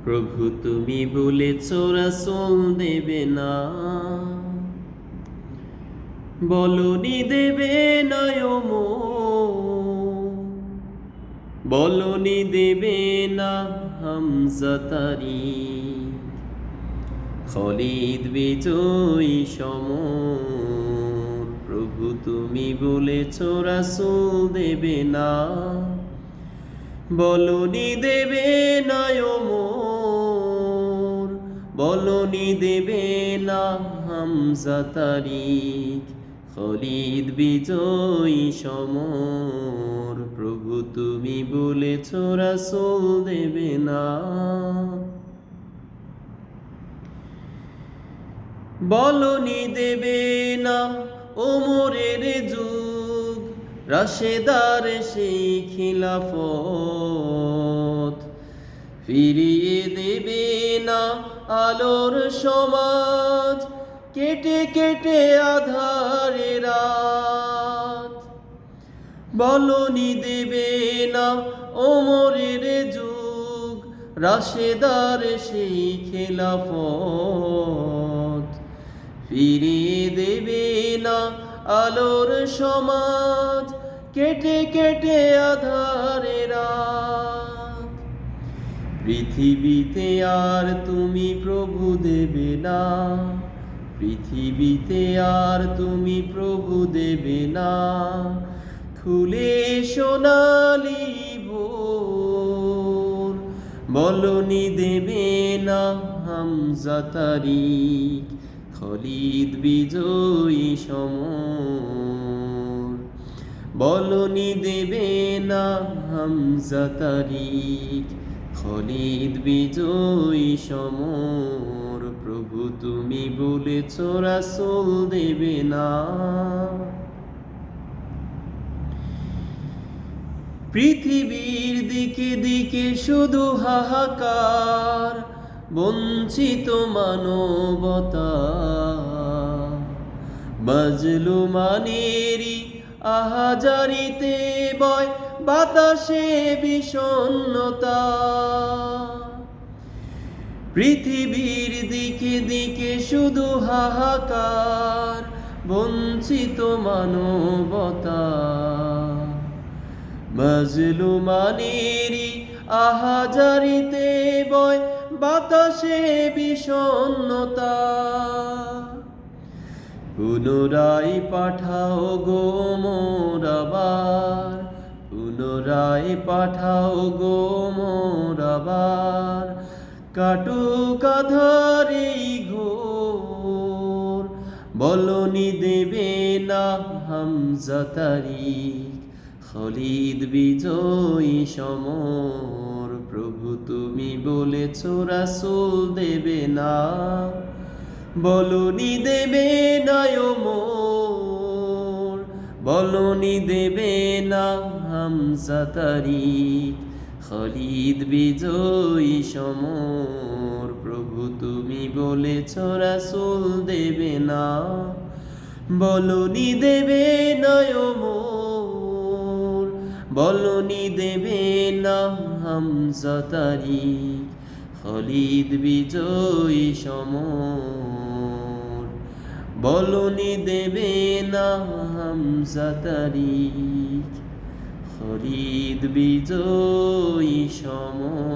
প্রভু তুমি বলেছ রাসূল দেবে না, বলনি দেবে না বলনি দেবে না হামজা তারিক, খালিদ বিজয়ী সমর। প্রভু তুমি বলেছ রাসূল দেবে না, বলনি দেবে না বলনি দেবে না হামজা তারিক, খালিদ বিজয়ী সমর। প্রভু তুমি বলেছ রাসূল দেবে না, বলনি দেবে না ওমরের যুগ, রাশেদার সেই খিলাফত। ফিরিয়ে দেবে না আলোর সমাজ, কেটে কেটে আধারে রাত। বলনি দেবে না ওমরের যুগ, রাশেদার সেই খিলাফত। ফিরিয়ে দেবে না আলোর সমাজ, কেটে কেটে আধারে রাত। পৃথিবীতে আর তুমি প্রভু দেবে না, পৃথিবীতে আর তুমি প্রভু দেবে না। খুলে সোনালি ভোর, বলনি দেবে না হামজা তারিক, খালিদ বিজয়ী সমর। বলনি দেবে না হামজা তারিক, খালিদ বিজয়ী সমর। প্রভু তুমি বলেছ রাসূল দেবে না, পৃথিবীর দিকে দিকে শুধু হাহাকার, বঞ্চিত মানবতা। মাজলুমানেরই আহাজারিতে বয় বাতাসে বিষণ্ণতা। পৃথিবীর দিকে দিকে শুধু হাহাকার, বঞ্চিত মানবতা। মাজলুমানেরই আহাজারিতে বয় বাতাসে বিষণ্ণতা। পুনরায় পাঠাও গো মোর আবার, পুনরায় পাঠাও গো মোর আবার। কাটুক আঁধারে ঘোর, বলনি দেবে না হামজা তারিক, খালিদ বিজয়ী সমর। প্রভু তুমি বলেছ রাসূল দেবে না, বলনি দেবে না বলনি দেবে না হামজা তারিক, খালিদ বিজয়ী সমর। প্রভু তুমি বলেছ রাসূল দেবে না, বলনি দেবে না বলনি দেবে না হামজা তারিক, খালিদ বিজয়ী সমর। বলনি দেবে না হামজা তারিক, খালিদ বিজয়ী সমর।